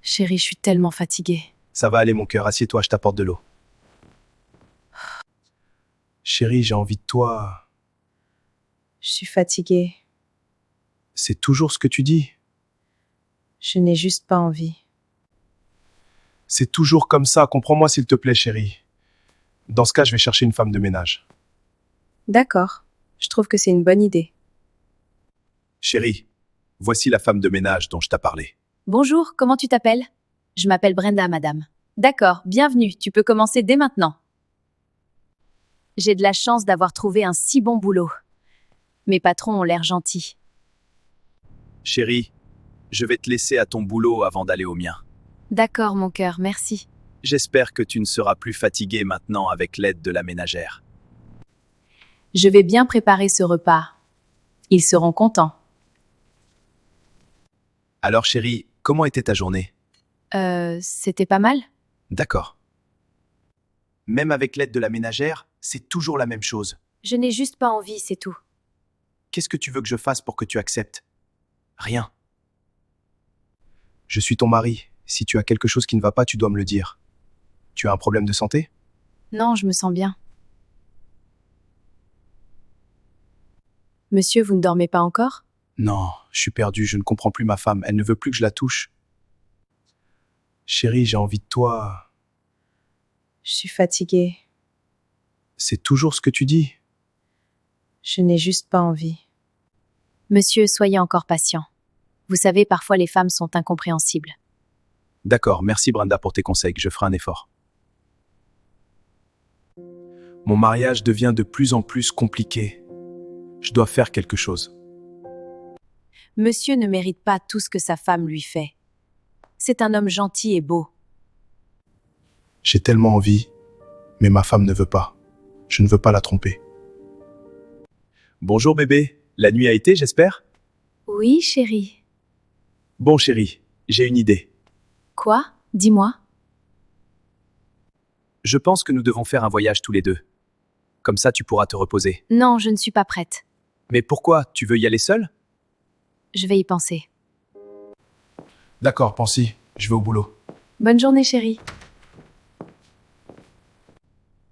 Chérie, je suis tellement fatiguée. Ça va aller mon cœur, assieds-toi, je t'apporte de l'eau. Chérie, j'ai envie de toi. Je suis fatiguée. C'est toujours ce que tu dis. Je n'ai juste pas envie. C'est toujours comme ça, comprends-moi s'il te plaît chérie. Dans ce cas, je vais chercher une femme de ménage. D'accord. Je trouve que c'est une bonne idée. Chérie, voici la femme de ménage dont je t'ai parlé. Bonjour, comment tu t'appelles? Je m'appelle Brenda, madame. D'accord, bienvenue, tu peux commencer dès maintenant. J'ai de la chance d'avoir trouvé un si bon boulot. Mes patrons ont l'air gentils. Chérie, je vais te laisser à ton boulot avant d'aller au mien. D'accord, mon cœur, merci. J'espère que tu ne seras plus fatiguée maintenant avec l'aide de la ménagère. Je vais bien préparer ce repas. Ils seront contents. Alors chérie, comment était ta journée? C'était pas mal? D'accord. Même avec l'aide de la ménagère, c'est toujours la même chose. Je n'ai juste pas envie, c'est tout. Qu'est-ce que tu veux que je fasse pour que tu acceptes? Rien. Je suis ton mari. Si tu as quelque chose qui ne va pas, tu dois me le dire. Tu as un problème de santé? Non, je me sens bien. Monsieur, vous ne dormez pas encore? Non, je suis perdu, je ne comprends plus ma femme. Elle ne veut plus que je la touche. Chérie, j'ai envie de toi. Je suis fatiguée. C'est toujours ce que tu dis. Je n'ai juste pas envie. Monsieur, soyez encore patient. Vous savez, parfois les femmes sont incompréhensibles. D'accord, merci Brenda pour tes conseils, je ferai un effort. Mon mariage devient de plus en plus compliqué. Je dois faire quelque chose. Monsieur ne mérite pas tout ce que sa femme lui fait. C'est un homme gentil et beau. J'ai tellement envie, mais ma femme ne veut pas. Je ne veux pas la tromper. Bonjour bébé, la nuit a été, j'espère? Oui, chérie. Bon chérie, j'ai une idée. Quoi? Dis-moi. Je pense que nous devons faire un voyage tous les deux. Comme ça, tu pourras te reposer. Non, je ne suis pas prête. Mais pourquoi? Tu veux y aller seule? Je vais y penser. D'accord, pense-y, je vais au boulot. Bonne journée, chérie.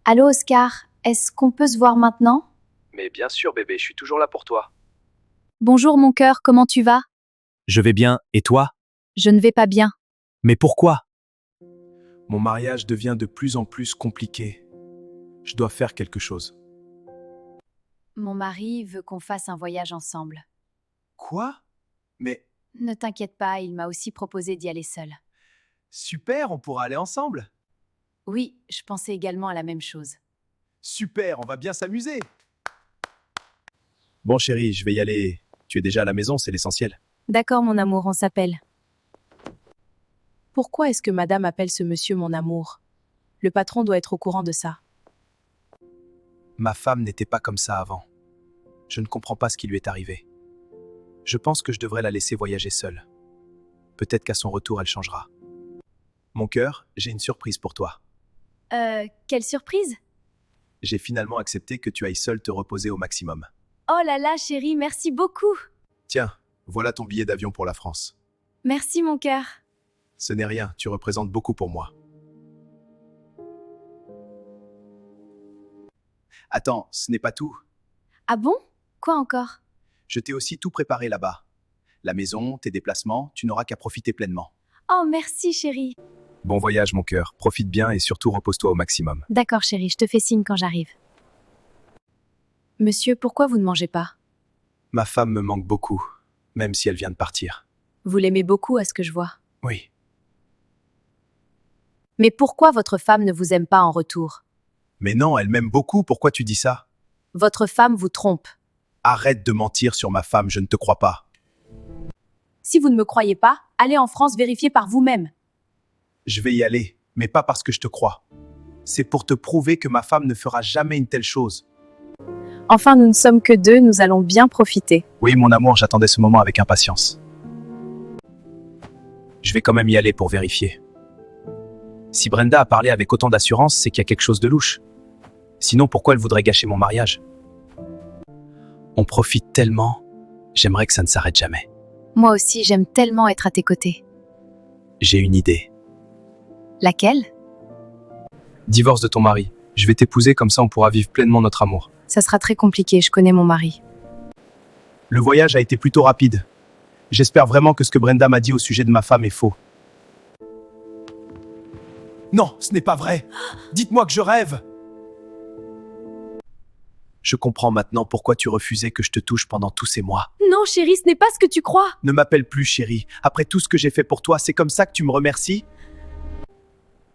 Allô, Oscar, est-ce qu'on peut se voir maintenant? Mais bien sûr bébé, je suis toujours là pour toi. Bonjour, mon cœur, comment tu vas? Je vais bien, et toi? Je ne vais pas bien. Mais pourquoi? Mon mariage devient de plus en plus compliqué. Je dois faire quelque chose. Mon mari veut qu'on fasse un voyage ensemble. Quoi? Mais Ne t'inquiète pas, il m'a aussi proposé d'y aller seul. super, on pourra aller ensemble. Oui, je pensais également à la même chose. Super, on va bien s'amuser. Bon chérie, je vais y aller. Tu es déjà à la maison, c'est l'essentiel. D'accord, mon amour, on s'appelle. Pourquoi est-ce que madame appelle ce monsieur mon amour? Le patron doit être au courant de ça. Ma femme n'était pas comme ça avant. Je ne comprends pas ce qui lui est arrivé. Je pense que je devrais la laisser voyager seule. Peut-être qu'à son retour, elle changera. Mon cœur, j'ai une surprise pour toi. Quelle surprise? J'ai finalement accepté que tu ailles seule te reposer au maximum. Oh là là, chérie, merci beaucoup. Tiens, voilà ton billet d'avion pour la France. Merci, mon cœur. Ce n'est rien, tu représentes beaucoup pour moi. Attends, ce n'est pas tout. Ah bon? Quoi encore? Je t'ai aussi tout préparé là-bas. La maison, tes déplacements, tu n'auras qu'à profiter pleinement. Oh, merci, chérie. Bon voyage mon cœur, profite bien et surtout repose-toi au maximum. D'accord, chérie, je te fais signe quand j'arrive. Monsieur, pourquoi vous ne mangez pas? Ma femme me manque beaucoup, même si elle vient de partir. Vous l'aimez beaucoup à ce que je vois. Oui. Mais pourquoi votre femme ne vous aime pas en retour? Mais non, elle m'aime beaucoup, pourquoi tu dis ça? Votre femme vous trompe. Arrête de mentir sur ma femme, je ne te crois pas. Si vous ne me croyez pas, allez en France vérifier par vous-même. Je vais y aller, mais pas parce que je te crois. C'est pour te prouver que ma femme ne fera jamais une telle chose. Enfin, nous ne sommes que deux, nous allons bien profiter. Oui, mon amour, j'attendais ce moment avec impatience. Je vais quand même y aller pour vérifier. Si Brenda a parlé avec autant d'assurance, c'est qu'il y a quelque chose de louche. Sinon, pourquoi elle voudrait gâcher mon mariage? On profite tellement, j'aimerais que ça ne s'arrête jamais. Moi aussi, j'aime tellement être à tes côtés. J'ai une idée. Laquelle? Divorce de ton mari. Je vais t'épouser, comme ça on pourra vivre pleinement notre amour. Ça sera très compliqué, je connais mon mari. Le voyage a été plutôt rapide. J'espère vraiment que ce que Brenda m'a dit au sujet de ma femme est faux. Non, ce n'est pas vrai. Dites-moi que je rêve. Je comprends maintenant pourquoi tu refusais que je te touche pendant tous ces mois. Non, chérie, ce n'est pas ce que tu crois. Ne m'appelle plus chérie. Après tout ce que j'ai fait pour toi, c'est comme ça que tu me remercies?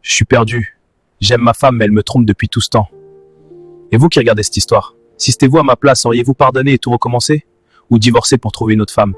Je suis perdu. J'aime ma femme, mais elle me trompe depuis tout ce temps. Et vous qui regardez cette histoire, si c'était vous à ma place, auriez-vous pardonné et tout recommencé? Ou divorcé pour trouver une autre femme?